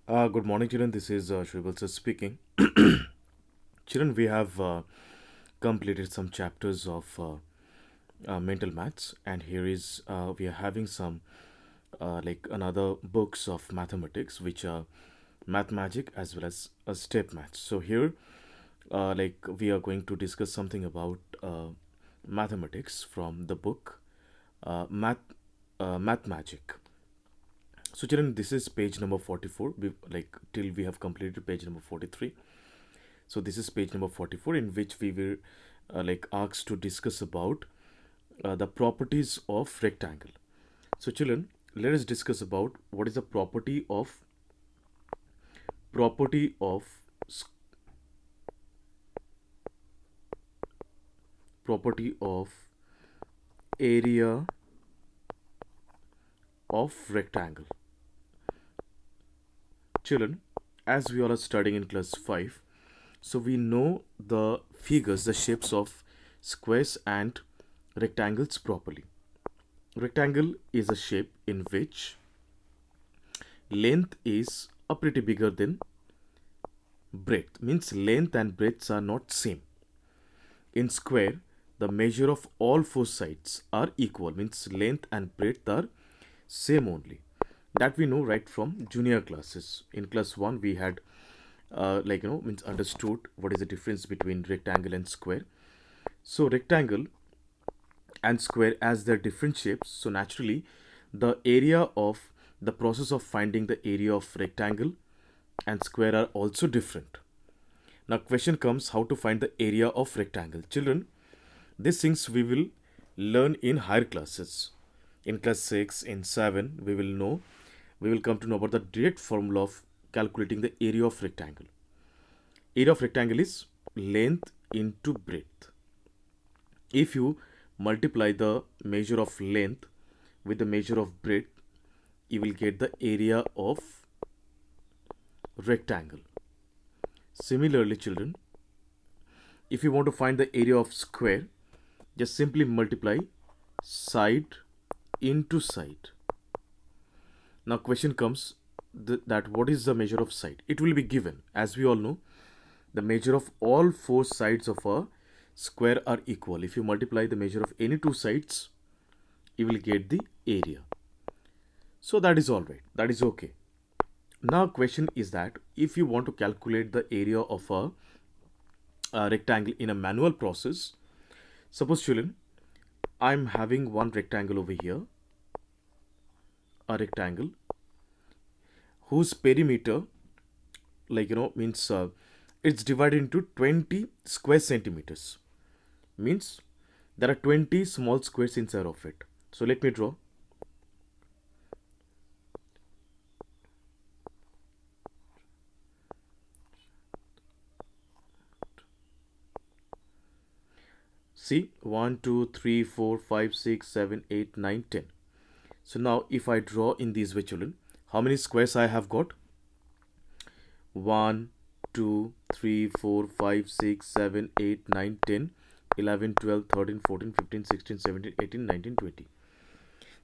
Good morning, children. This is Shrival sir speaking. Children, we have completed some chapters of mental maths, and here is we are having some like another books of mathematics, which are Math Magic as well as Step Maths. So here, like we are going to discuss something about mathematics from the book Math Magic. So, children, this is page number 44. Like till we have completed page number 43. So this is page number 44, in which we were like asked to discuss about the properties of rectangle. So children, let us discuss about what is the property of s- property of area of rectangle. Children, as we all are studying in class 5, so we know the figures, the shapes of squares and rectangles properly. Rectangle is a shape in which length is a pretty bigger than breadth. Means length and breadths are not same. In square, the measure of all four sides are equal. Means length and breadth are same only. That we know right from junior classes. In class 1 we had means understood what is the difference between rectangle and square. So rectangle and square, as they're different shapes, so naturally the area of the process of finding the area of rectangle and square are also different. Now question comes, how to find the area of rectangle. Children, these things we will learn in higher classes. In class 6, in 7, we will come to know about the direct formula of calculating the area of rectangle. Area of rectangle is length into breadth. If you multiply the measure of length with the measure of breadth, you will get the area of rectangle. Similarly, children, if you want to find the area of square, just simply multiply side into side. Now question comes that what is the measure of side? It will be given. As we all know, the measure of all four sides of a square are equal. If you multiply the measure of any two sides, you will get the area. So that is all right. That is okay. Now question is that if you want to calculate the area of a rectangle in a manual process, suppose children, I'm having one rectangle over here, a rectangle whose perimeter, means it's divided into 20 square centimeters. Means there are 20 small squares inside of it. So let me draw. See, 1, 2, 3, 4, 5, 6, 7, 8, 9, 10. So now if I draw in these way, children, how many squares I have got? 1, 2, 3, 4, 5, 6, 7, 8, 9, 10, 11, 12, 13, 14, 15, 16, 17, 18, 19, 20.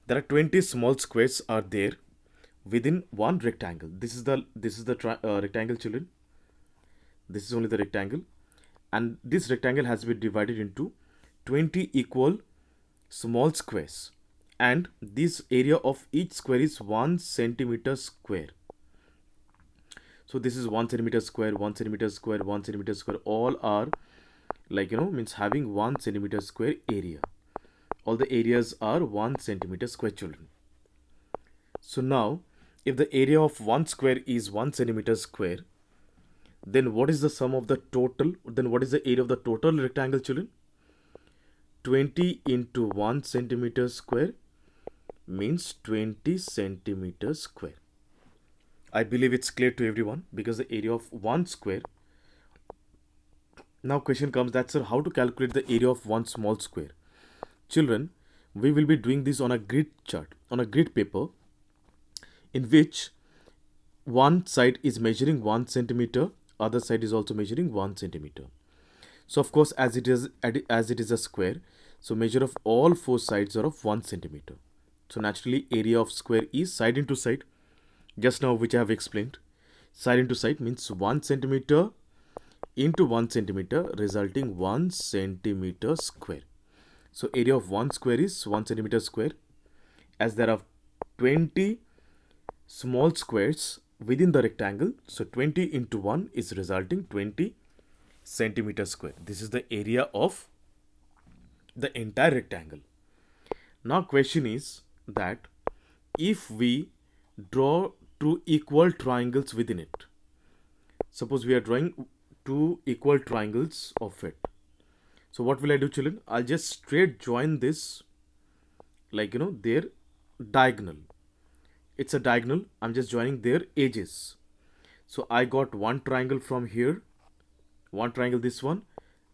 There are 20 small squares are there within one rectangle. This is the rectangle, children. This is only the rectangle, and this rectangle has been divided into 20 equal small squares, and this area of each square is 1 centimeter square. So this is 1 centimeter square, 1 centimeter square, 1 centimeter square. All are means having 1 centimeter square area. All the areas are 1 centimeter square, children. So now, if the area of one square is 1 centimeter square, then what is the sum of the total? Then what is the area of the total rectangle, children? 20 into 1 centimeter square means 20 centimeter square. I believe it's clear to everyone because the area of one square. Now question comes that, sir, how to calculate the area of one small square? Children, we will be doing this on a grid chart, on a grid paper, in which one side is measuring 1 centimeter, other side is also measuring 1 centimeter. So of course, as it is a square, so measure of all four sides are of 1 centimeter. So naturally area of square is side into side, just now which I have explained. Side into side means 1 centimeter into 1 centimeter, resulting 1 centimeter square. So area of 1 square is 1 centimeter square. As there are 20 small squares within the rectangle, so 20 into 1 is resulting 20 centimeter square. This is the area of the entire rectangle. Now question is that if we draw two equal triangles within it, suppose we are drawing two equal triangles of it, so what will I do, children? I'll just straight join this, like their diagonal. It's a diagonal. I'm just joining their edges. So I got one triangle from here, one triangle this one,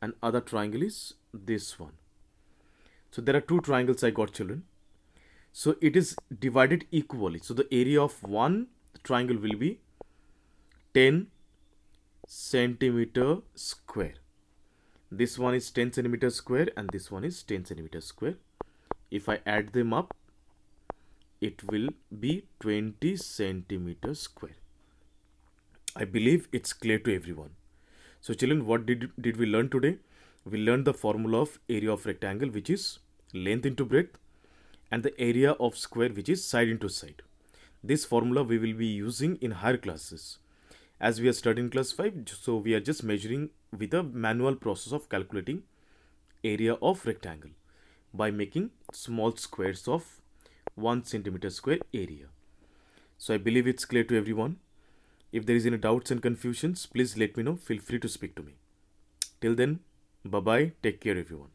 and other triangle is this one. So there are two triangles I got, children. So it is divided equally. So the area of one triangle will be 10 centimeter square. This one is 10 centimeter square and this one is 10 centimeter square. If I add them up, it will be 20 centimeter square. I believe it's clear to everyone. So children, what did we learn today? We learned the formula of area of rectangle, which is length into breadth, and the area of square, which is side into side. This formula we will be using in higher classes. As we are studying class 5, so we are just measuring with a manual process of calculating area of rectangle by making small squares of 1 centimeter square area. So I believe it's clear to everyone. If there is any doubts and confusions, please let me know. Feel free to speak to me. Till then, bye-bye. Take care, everyone.